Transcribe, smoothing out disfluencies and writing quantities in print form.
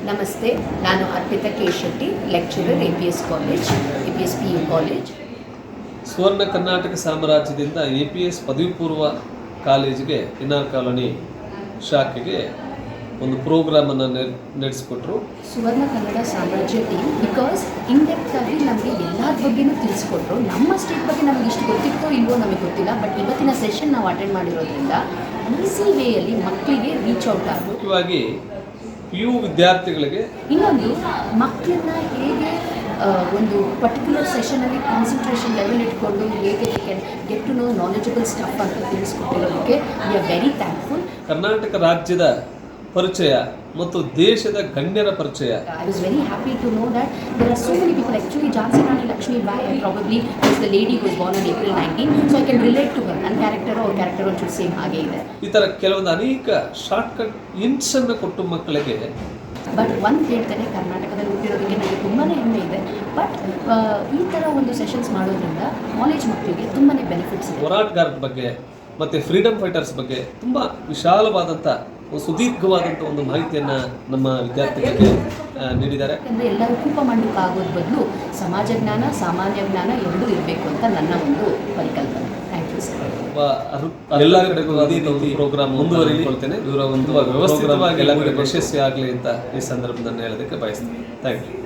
ನಮಸ್ತೆ, ನಾನು Arpita K Shetty, lecturer APS college, APS PU college. Suvarna Karnataka ಸಾಮ್ರಾಜ್ಯದಿಂದ APS ಪದವಿ ಪೂರ್ವ ಕಾಲೇಜಿಗೆ NR ಕಾಲೋನಿ ಶಾಖೆಗೆ ಒಂದು ಪ್ರೋಗ್ರಾಮನ್ನು ನಡೆಸಿಕೊಟ್ರು. ಸುವರ್ಣ ಕನ್ನಡ ಸಾಮ್ರಾಜ್ಯ ಟೀಮ್ ಬಿಕಾಸ್ ಇನ್ಡೆಪ್ತ್ ಆಗಿ ನಮಗೆ ಎಲ್ಲರ ಬಗ್ಗೆನೂ ತಿಳಿಸ್ಕೊಟ್ರು. ನಮ್ಮ ಸ್ಟೇಟ್ ಬಗ್ಗೆ ನಮಗೆ ಇಷ್ಟು ಗೊತ್ತಿತ್ತೋ ಇಲ್ವೋ ನಮಗೆ ಗೊತ್ತಿಲ್ಲ, ಬಟ್ ಇವತ್ತಿನ ಸೆಷನ್ ನಾವು ಅಟೆಂಡ್ ಮಾಡಿರೋದ್ರಿಂದ ಈಸಿ ವೇಯಲ್ಲಿ ಮಕ್ಕಳಿಗೆ ರೀಚ್ ಔಟ್ ಆಗೋದು. ಮುಖ್ಯವಾಗಿ PU ವಿದ್ಯಾರ್ಥಿಗಳಿಗೆ ಇನ್ನೊಂದು ಮಕ್ಕಳನ್ನ ಹೇಗೆ ಒಂದು ಪರ್ಟಿಕ್ಯುಲರ್ ಸೆಷನಲ್ಲಿ ಕಾನ್ಸಂಟ್ರೇಷನ್ ಲೆವೆಲ್ ಇಟ್ಕೊಂಡು ಹೇಗೆ get to know knowledgeable stuff ಅಂತ ತಿಳಿಸ್ಕೊಟ್ಟಿರೋದಕ್ಕೆ we are very thankful. Karnataka ರಾಜ್ಯದ ಪರಿಚಯ ಮತ್ತು ದೇಶದ ಗಣ್ಯರ ಪರಿಚಯ. I was very happy to know that there are so many people. Actually, Jhansi Rani Lakshmibai probably is the lady who was born on April 19, so I can relate to her. And character should same ಹಾಗೆ ಇದೆ. ಈ ಥರ ಕೆಲವೊಂದು ಅನೇಕ shortcut ಹಿಂಟ್ಸನ್ನು ಕೊಟ್ಟು ಮಕ್ಕಳಿಗೆ. But ಒಂದು ಹೇಳ್ತೇನೆ, ಕರ್ನಾಟಕದಲ್ಲಿ ಹುಟ್ಟಿರೋದಕ್ಕೆ ನನಗೆ ತುಂಬಾ ಹೆಮ್ಮೆ ಇದೆ. ಬಟ್ ಈ ಥರ ಒಂದು ಸೆಷನ್ಸ್ ಮಾಡೋದ್ರಿಂದ ಕಾಲೇಜ್ ಮಕ್ಕಳಿಗೆ ತುಂಬಾ ಬೆನಿಫಿಟ್ಸ್ ಇದೆ. ಹೋರಾಟಗಾರರ ಬಗ್ಗೆ ಮತ್ತು ಫ್ರೀಡಮ್ ಫೈಟರ್ಸ್ ಬಗ್ಗೆ ತುಂಬ ವಿಶಾಲವಾದಂಥ ಸುದೀರ್ಘವಾದಂಥ ಒಂದು ಮಾಹಿತಿಯನ್ನು ನಮ್ಮ ವಿದ್ಯಾರ್ಥಿಗಳಿಗೆ ನೀಡಿದ್ದಾರೆ. ಯಾಕಂದರೆ ಎಲ್ಲರೂ ಕೂಪ ಮಾಡಲಿಕ್ಕೆ ಆಗೋದ್ ಬದಲು ಸಮಾಜ ಜ್ಞಾನ, ಸಾಮಾನ್ಯ ಜ್ಞಾನ ಎರಡೂ ಇರಬೇಕು ಅಂತ ನನ್ನ ಒಂದು ಪರಿಕಲ್ಪನೆ. Thank you sir. ಎಲ್ಲ ಕಡೆಗೂ ಅದೇ ರೀತಿ ಪ್ರೋಗ್ರಾಮ್ ಮುಂದುವರಿಕೊಳ್ತೇನೆ. ಇವರ ಒಂದು ವ್ಯವಸ್ಥಿತವಾಗಿ ಎಲ್ಲ ಕಡೆ ಯಶಸ್ವಿ ಆಗಲಿ ಅಂತ ಈ ಸಂದರ್ಭದಲ್ಲಿ ಹೇಳೋದಕ್ಕೆ ಬಯಸ್ತೀನಿ. Thank you.